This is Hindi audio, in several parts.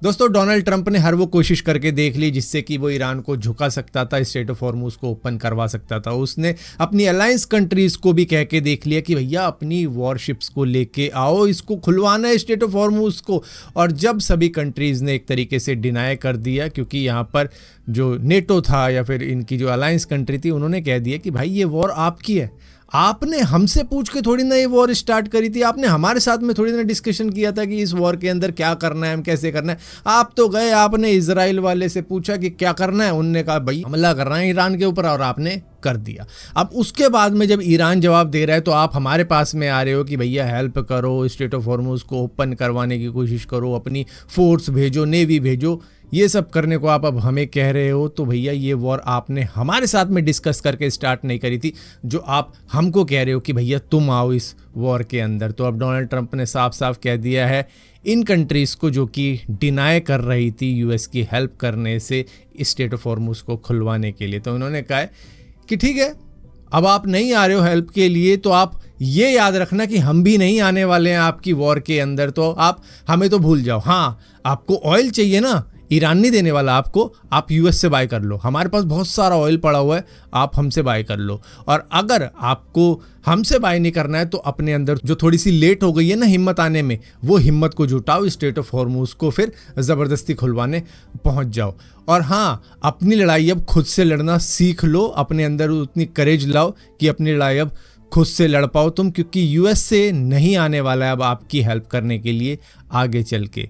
दोस्तों डोनाल्ड ट्रंप ने हर वो कोशिश करके देख ली जिससे कि वो ईरान को झुका सकता था, स्ट्रेट ऑफ हॉर्मूज को ओपन करवा सकता था। उसने अपनी अलायंस कंट्रीज को भी कह के देख लिया कि भैया अपनी वॉरशिप्स को लेके आओ, इसको खुलवाना है स्ट्रेट ऑफ हॉर्मूज को। और जब सभी कंट्रीज ने एक तरीके से डिनाई कर दिया, क्योंकि यहाँ पर जो नेटो था या फिर इनकी जो अलायंस कंट्री थी, उन्होंने कह दिया कि भाई ये वॉर आपकी है, आपने हमसे पूछ के थोड़ी ना ये वॉर स्टार्ट करी थी, आपने हमारे साथ में थोड़ी ना डिस्कशन किया था कि इस वॉर के अंदर क्या करना है, हम कैसे करना है। आप तो गए, आपने इजराइल वाले से पूछा कि क्या करना है, उनने कहा भाई हमला करना है ईरान के ऊपर, और आपने कर दिया। अब उसके बाद में जब ईरान जवाब दे रहा है तो आप हमारे पास में आ रहे हो कि भैया हेल्प करो, स्ट्रेट ऑफ हॉर्मूज को ओपन करवाने की कोशिश करो, अपनी फोर्स भेजो, नेवी भेजो, ये सब करने को आप अब हमें कह रहे हो। तो भैया ये वॉर आपने हमारे साथ में डिस्कस करके स्टार्ट नहीं करी थी, जो आप हमको कह रहे हो कि भैया तुम आओ इस वॉर के अंदर। तो अब डोनाल्ड ट्रंप ने साफ साफ कह दिया है इन कंट्रीज़ को जो कि डिनाई कर रही थी यूएस की हेल्प करने से स्ट्रेट ऑफ हॉर्मूज को खुलवाने के लिए। तो उन्होंने कहा कि ठीक है, अब आप नहीं आ रहे हो हेल्प के लिए, तो आप ये याद रखना कि हम भी नहीं आने वाले हैं आपकी वॉर के अंदर, तो आप हमें तो भूल जाओ। हाँ, आपको ऑयल चाहिए ना, ईरान नहीं देने वाला आपको, आप यूएस से बाय कर लो, हमारे पास बहुत सारा ऑयल पड़ा हुआ है, आप हमसे बाय कर लो। और अगर आपको हमसे बाय नहीं करना है तो अपने अंदर जो थोड़ी सी लेट हो गई है ना हिम्मत आने में, वो हिम्मत को जुटाओ, स्ट्रेट ऑफ हॉर्मूज को फिर ज़बरदस्ती खुलवाने पहुंच जाओ। और हाँ, अपनी लड़ाई अब खुद से लड़ना सीख लो, अपने अंदर उतनी करेज लाओ कि अपनी लड़ाई अब खुद से लड़ पाओ तुम, क्योंकि यूएस से नहीं आने वाला है अब आपकी हेल्प करने के लिए आगे चल के,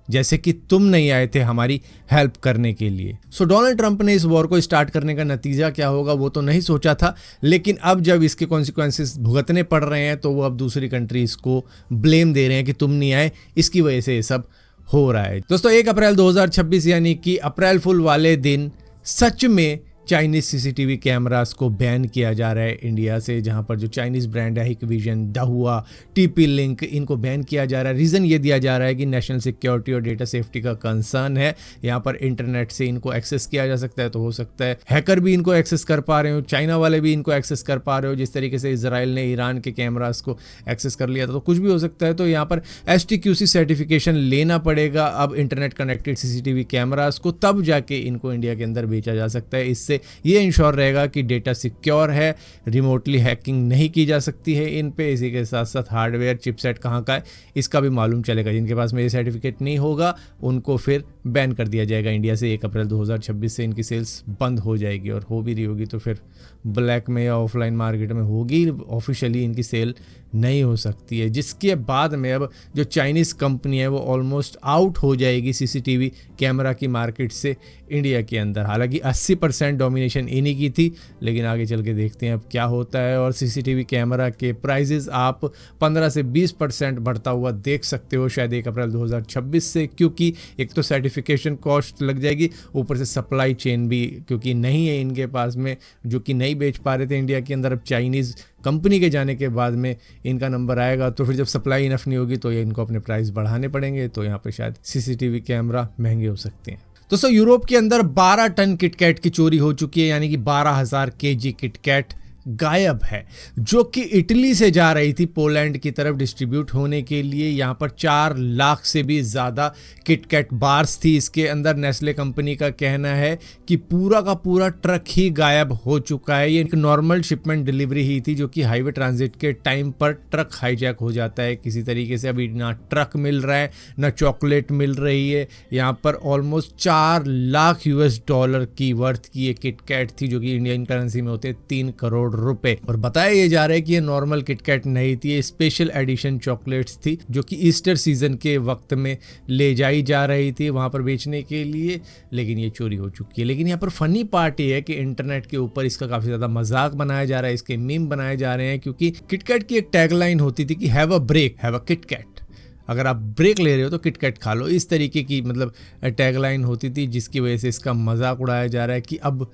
जैसे कि तुम नहीं आए थे हमारी हेल्प करने के लिए। सो डोनाल्ड ट्रंप ने इस वॉर को स्टार्ट करने का नतीजा क्या होगा वो तो नहीं सोचा था, लेकिन अब जब इसके कॉन्सिक्वेंसेस भुगतने पड़ रहे हैं तो वो अब दूसरी कंट्रीज को ब्लेम दे रहे हैं कि तुम नहीं आए, इसकी वजह से ये सब हो रहा है। दोस्तों 1 अप्रैल 2026 यानी कि अप्रैल फुल वाले दिन सच में चाइनीज सीसीटीवी कैमरास को बैन किया जा रहा है इंडिया से, जहां पर जो चाइनीज ब्रांड है हिकविजन, दाहुआ, टीपी लिंक, इनको बैन किया जा रहा है। रीज़न ये दिया जा रहा है कि नेशनल सिक्योरिटी और डेटा सेफ्टी का कंसर्न है। यहाँ पर इंटरनेट से इनको एक्सेस किया जा सकता है, तो हो सकता है हैकर भी इनको एक्सेस कर पा रहे हो, चाइना वाले भी इनको एक्सेस कर पा रहे हो, जिस तरीके से इसराइल ने ईरान के कैमरास को एक्सेस कर लिया था, तो कुछ भी हो सकता है। तो यहाँ पर STQC सर्टिफिकेशन लेना पड़ेगा अब इंटरनेट कनेक्टेड सीसीटीवी कैमरास को, तब जाके इनको इंडिया के अंदर बेचा जा सकता है। इससे ये इंश्योर रहेगा कि डेटा सिक्योर है, रिमोटली हैकिंग नहीं की जा सकती है इन पे। इसी के साथ साथ हार्डवेयर चिपसेट कहाँ का है इसका भी मालूम चलेगा। जिनके पास में ये सर्टिफिकेट नहीं होगा उनको फिर बैन कर दिया जाएगा इंडिया से। 1 अप्रैल 2026 से इनकी सेल्स बंद हो जाएगी, और हो भी रही होगी तो फिर ब्लैक में या ऑफलाइन मार्केट में होगी, ऑफिशियली इनकी सेल नहीं हो सकती है। जिसके बाद में अब जो चाइनीज़ कंपनी है वो ऑलमोस्ट आउट हो जाएगी सीसीटीवी कैमरा की मार्केट से इंडिया के अंदर। हालांकि 80% डोमिनेशन इन्हीं की थी, लेकिन आगे चल के देखते हैं अब क्या होता है। और सीसीटीवी कैमरा के प्राइजेस आप 15 से 20% बढ़ता हुआ देख सकते हो शायद 1 अप्रैल 2026 से, क्योंकि एक तो सर्टिफिकेशन कॉस्ट लग जाएगी, ऊपर से सप्लाई चेन भी क्योंकि नहीं है इनके पास में, जो कि नहीं बेच पा रहे थे इंडिया के अंदर। अब चाइनीज़ कंपनी के जाने के बाद में इनका नंबर आएगा, तो फिर जब सप्लाई इनफ नहीं होगी तो ये इनको अपने प्राइस बढ़ाने पड़ेंगे, तो यहाँ पे शायद सीसीटीवी कैमरा महंगे हो सकते हैं। दोस्तों यूरोप के अंदर 12 टन किटकैट की चोरी हो चुकी है, यानी कि 12,000 kg किटकैट गायब है, जो कि इटली से जा रही थी पोलैंड की तरफ डिस्ट्रीब्यूट होने के लिए। यहाँ पर 4 लाख से भी ज़्यादा किटकैट बार्स थी इसके अंदर। नेस्ले कंपनी का कहना है कि पूरा का पूरा ट्रक ही गायब हो चुका है। ये एक नॉर्मल शिपमेंट डिलीवरी ही थी, जो कि हाईवे ट्रांजिट के टाइम पर ट्रक हाईजैक हो जाता है किसी तरीके से। अभी ना ट्रक मिल रहा है ना चॉकलेट मिल रही है। यहाँ पर ऑलमोस्ट 4 लाख US$ की वर्थ की ये किटकैट थी, जो कि इंडियन करेंसी में होते 3 करोड़ रुपए। और बताया ये जा रहा है कि ये नॉर्मल किटकैट नहीं थी, ये स्पेशल एडिशन चॉकलेट्स थी, जो कि ईस्टर सीजन के वक्त में ले जाई जा रही थी वहां पर बेचने के लिए, लेकिन ये चोरी हो चुकी है। लेकिन यहाँ पर फनी पार्ट ये है कि इंटरनेट के ऊपर इसका काफी ज्यादा मजाक बनाया जा रहा है, इसके मीम बनाए जा रहे हैं, क्योंकि किटकैट की एक टैगलाइन होती थी कि have a break have a KitKat, अगर आप ब्रेक ले रहे हो तो किटकैट खा लो, इस तरीके की मतलब टैगलाइन होती थी, जिसकी वजह से इसका मजाक उड़ाया जा रहा है कि अब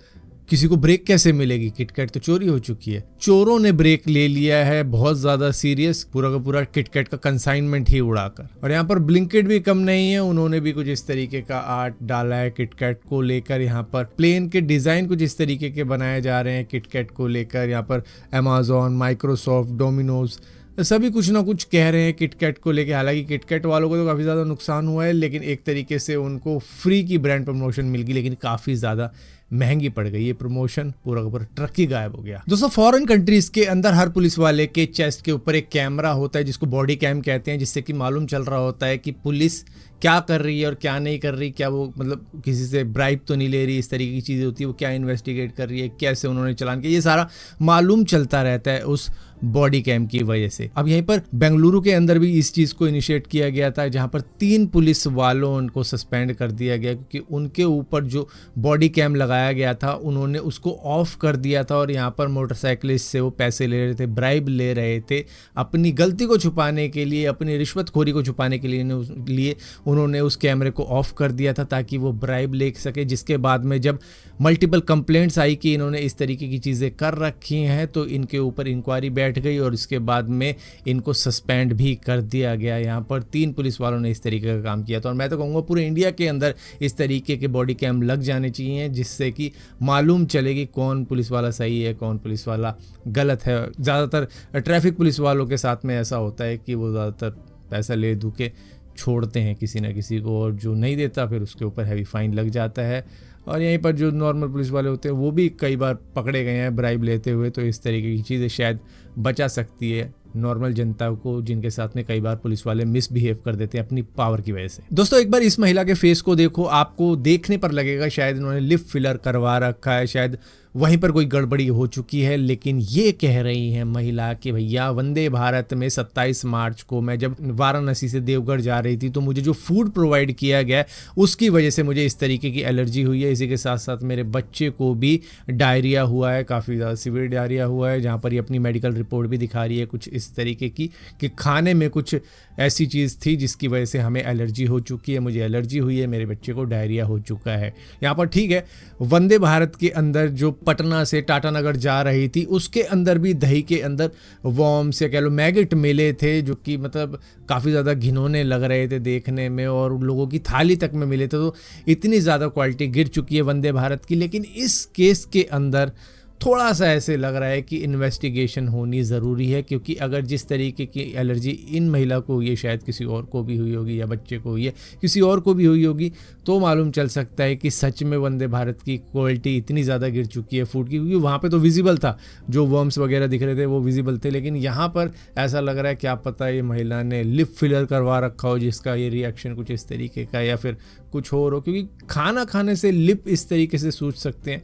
किसी को ब्रेक कैसे मिलेगी, किटकैट तो चोरी हो चुकी है। चोरों ने ब्रेक ले लिया है बहुत ज्यादा सीरियस, पूरा का पूरा किटकैट का कंसाइनमेंट ही उड़ाकर। और यहाँ पर ब्लिंकिट भी कम नहीं है, उन्होंने भी कुछ इस तरीके का आर्ट डाला है किटकैट को लेकर। यहाँ पर प्लेन के डिजाइन कुछ इस तरीके के बनाए जा रहे हैं किटकैट को लेकर। यहाँ पर अमेज़न, माइक्रोसॉफ्ट, डोमिनोज, सभी कुछ ना कुछ कह रहे हैं किटकैट को लेके। हालांकि किटकैट वालों को तो काफ़ी ज़्यादा नुकसान हुआ है, लेकिन एक तरीके से उनको फ्री की ब्रांड प्रमोशन मिल गई, लेकिन काफ़ी ज़्यादा महंगी पड़ गई। ये प्रमोशन पूरा का पूरा ट्रक ही गायब हो गया। दोस्तों, फॉरेन कंट्रीज के अंदर हर पुलिस वाले के चेस्ट के ऊपर एक कैमरा होता है जिसको बॉडी कैम कहते हैं, जिससे कि मालूम चल रहा होता है कि पुलिस क्या कर रही है और क्या नहीं कर रही, क्या वो मतलब किसी से ब्राइब तो नहीं ले रही, इस तरीके की चीज़ें होती है, वो क्या इन्वेस्टिगेट कर रही है, कैसे उन्होंने चालान किया, ये सारा मालूम चलता रहता है उस बॉडी कैम की वजह से। अब यहीं पर बेंगलुरु के अंदर भी इस चीज़ को इनिशिएट किया गया था, जहां पर 3 पुलिस वालों उनको सस्पेंड कर दिया गया क्योंकि उनके ऊपर जो बॉडी कैम लगाया गया था उन्होंने उसको ऑफ कर दिया था और यहाँ पर मोटरसाइकिलिस्ट से वो पैसे ले रहे थे, ब्राइब ले रहे थे। अपनी गलती को छुपाने के लिए, अपनी रिश्वतखोरी को छुपाने के लिए उन्होंने उस कैमरे को ऑफ कर दिया था ताकि वो ब्राइब ले सके। जिसके बाद में जब मल्टीपल कंप्लेंट्स आई कि इन्होंने इस तरीके की चीज़ें कर रखी हैं, तो इनके ऊपर इंक्वायरी बैठ गई और इसके बाद में इनको सस्पेंड भी कर दिया गया। यहाँ पर 3 पुलिस वालों ने इस तरीके का काम किया था और मैं तो कहूँगा पूरे इंडिया के अंदर इस तरीके के बॉडी कैम लग जाने चाहिए, जिससे कि मालूम चले कि कौन पुलिस वाला सही है, कौन पुलिस वाला गलत है। ज़्यादातर ट्रैफिक पुलिस वालों के साथ में ऐसा होता है कि वो ज़्यादातर पैसा ले दू के छोड़ते हैं किसी ना किसी को, और जो नहीं देता फिर उसके ऊपर हैवी फाइन लग जाता है। और यहीं पर जो नॉर्मल पुलिस वाले होते हैं वो भी कई बार पकड़े गए हैं ब्राइब लेते हुए, तो इस तरीके की चीज़ें शायद बचा सकती है नॉर्मल जनता को, जिनके साथ में कई बार पुलिस वाले मिसबिहेव कर देते हैं अपनी पावर की वजह से। दोस्तों, एक बार इस महिला के फेस को देखो, आपको देखने पर लगेगा शायद इन्होंने लिप फिलर करवा रखा है, शायद वहीं पर कोई गड़बड़ी हो चुकी है। लेकिन ये कह रही है महिला कि भैया वंदे भारत में 27 मार्च को मैं जब वाराणसी से देवघर जा रही थी तो मुझे जो फूड प्रोवाइड किया गया उसकी वजह से मुझे इस तरीके की एलर्जी हुई है। इसी के साथ साथ मेरे बच्चे को भी डायरिया हुआ है, काफ़ी ज़्यादा सीवियर डायरिया हुआ है, जहाँ पर ये अपनी मेडिकल रिपोर्ट भी दिखा रही है कुछ इस तरीके की कि खाने में कुछ ऐसी चीज़ थी जिसकी वजह से हमें एलर्जी हो चुकी है, मुझे एलर्जी हुई है, मेरे बच्चे को डायरिया हो चुका है। यहाँ पर ठीक है, वंदे भारत के अंदर जो पटना से टाटानगर जा रही थी उसके अंदर भी दही के अंदर वॉर्म्स या कह लो मैगेट मिले थे, जो कि मतलब काफ़ी ज़्यादा घिनौने लग रहे थे देखने में, और लोगों की थाली तक में मिले थे। तो इतनी ज़्यादा क्वालिटी गिर चुकी है वंदे भारत की। लेकिन इस केस के अंदर थोड़ा सा ऐसे लग रहा है कि इन्वेस्टिगेशन होनी ज़रूरी है, क्योंकि अगर जिस तरीके की एलर्जी इन महिला को हुई है शायद किसी और को भी हुई होगी, या बच्चे को हुई है किसी और को भी हुई होगी, तो मालूम चल सकता है कि सच में वंदे भारत की क्वालिटी इतनी ज़्यादा गिर चुकी है फूड की, क्योंकि वहाँ पे तो विजिबल था, जो वर्म्स वगैरह दिख रहे थे वो विजिबल थे। लेकिन यहाँ पर ऐसा लग रहा है क्या पता ये महिला ने लिप फिलर करवा रखा हो जिसका ये रिएक्शन कुछ इस तरीके का, या फिर कुछ और हो, क्योंकि खाना खाने से लिप इस तरीके से सूज सकते हैं,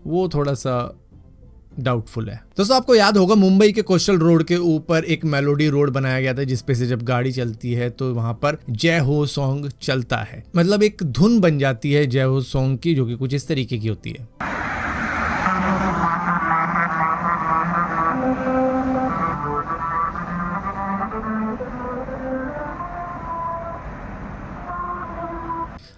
वो थोड़ा सा डाउटफुल है। दोस्तों, आपको याद होगा मुंबई के कोस्टल रोड के ऊपर एक मेलोडी रोड बनाया गया था, जिसपे से जब गाड़ी चलती है तो वहां पर जय हो सॉन्ग चलता है, मतलब एक धुन बन जाती है जय हो सॉन्ग की, जो कि कुछ इस तरीके की होती है।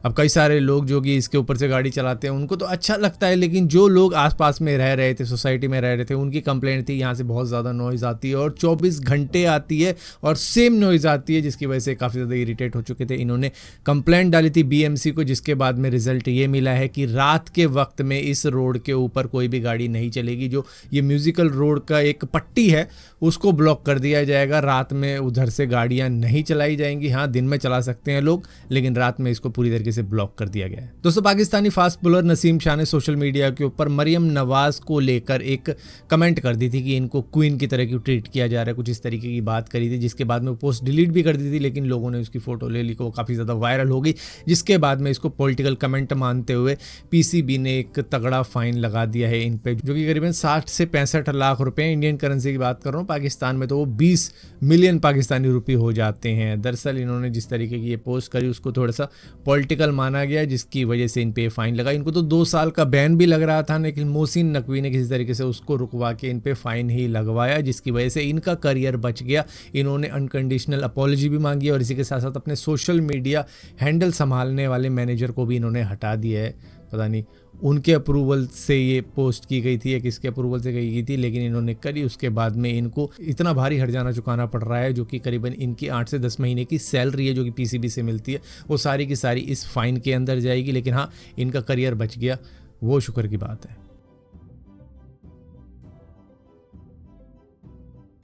अब कई सारे लोग जो कि इसके ऊपर से गाड़ी चलाते हैं उनको तो अच्छा लगता है, लेकिन जो लोग आसपास में रह रहे थे, सोसाइटी में रह रहे थे, उनकी कंप्लेंट थी यहाँ से बहुत ज़्यादा नॉइज़ आती है और 24 घंटे आती है और सेम नॉइज़ आती है, जिसकी वजह से काफ़ी ज़्यादा इरिटेट हो चुके थे। इन्होंने कंप्लेंट डाली थी बीएमसी को, जिसके बाद में रिजल्ट ये मिला है कि रात के वक्त में इस रोड के ऊपर कोई भी गाड़ी नहीं चलेगी। जो ये म्यूजिकल रोड का एक पट्टी है उसको ब्लॉक कर दिया जाएगा, रात में उधर से गाड़ियाँ नहीं चलाई जाएंगी। हाँ, दिन में चला सकते हैं लोग, लेकिन रात में इसको पूरी तरीके से ब्लॉक कर दिया गया है। दोस्तों, पाकिस्तानी फास्ट बॉलर नसीम शाह ने सोशल मीडिया के ऊपर मरियम नवाज को लेकर एक कमेंट कर दी थी कि इनको क्वीन की तरह क्यों ट्रीट किया जा रहा है, कुछ इस तरीके की बात करी थी, जिसके बाद में वो पोस्ट डिलीट भी कर दी थी, लेकिन लोगों ने उसकी फोटो ले ली, वो काफ़ी ज़्यादा वायरल हो गई, जिसके बाद में इसको पॉलिटिकल कमेंट मानते हुए पीसीबी ने एक तगड़ा फाइन लगा दिया है इन पे, जो कि करीबन 60 से 65 लाख रुपए, इंडियन करेंसी की बात कर रहा हूँ, पाकिस्तान में तो वो 20 मिलियन पाकिस्तानी रुपये हो जाते हैं। दरअसल इन्होंने जिस तरीके की ये पोस्ट करी उसको थोड़ा सा पॉलिटिकल माना गया, जिसकी वजह से इन पे फाइन लगा। इनको तो 2 साल का बैन भी लग रहा था, लेकिन मोहसिन नकवी ने किसी तरीके से उसको रुकवा के इन पे फाइन ही लगवाया, जिसकी वजह से इनका करियर बच गया। इन्होंने अनकंडीशनल अपॉलॉजी भी मांगी और इसी के साथ साथ अपने सोशल मीडिया हैंडल संभालने वाले मैनेजर को भी इन्होंने हटा दिया है। पता नहीं उनके अप्रूवल से ये पोस्ट की गई थी या किसके अप्रूवल से की गई थी, लेकिन इन्होंने करी। उसके बाद में इनको इतना भारी हर्जाना चुकाना पड़ रहा है, जो कि करीबन इनकी 8 से 10 महीने की सैलरी है जो कि पीसीबी से मिलती है, वो सारी की सारी इस फाइन के अंदर जाएगी। लेकिन हाँ, इनका करियर बच गया, वो शुक्र की बात है।